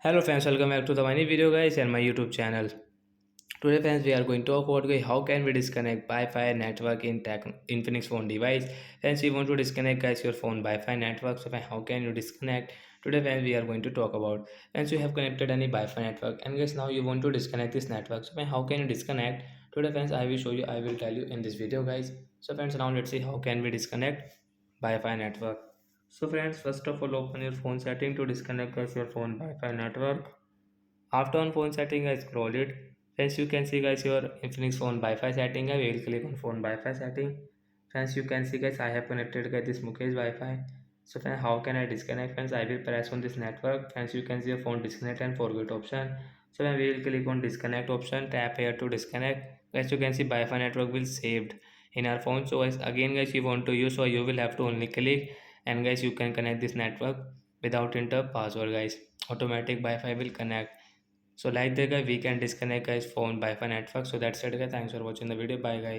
Hello friends, welcome back to the mini video guys and my YouTube channel. Today friends we are going to talk about guys, how can we disconnect Wi-Fi network in Infinix phone device. Friends, you want to disconnect guys your phone Wi-Fi network, so how can you disconnect? Today friends we are going to talk about. Friends, you have connected any Wi-Fi network and guys now you want to disconnect this network, so how can you disconnect? Today friends I will show you, I will tell you in this video guys. So friends, now let's see how can we disconnect Wi-Fi network. So friends, first of all open your phone setting to disconnect guys your phone Wi-Fi network. After on phone setting, I scroll it. Friends, you can see guys your Infinix phone Wi-Fi setting. I will click on phone Wi-Fi setting. Friends, you can see guys I have connected guys this Mukesh Wi-Fi. So friends, how can I disconnect? Friends, I will press on this network. Friends, you can see a phone disconnect and forget option. So then we will click on disconnect option. Tap here to disconnect. Guys, you can see Wi-Fi network will saved in our phone. So guys, again guys, you want to use, so you will have to only click, and guys you can connect this network without enter password guys. Automatic Wi-Fi will connect. So like that guys we can disconnect guys phone Wi-Fi network. So that's it guys, thanks for watching the video, bye guys.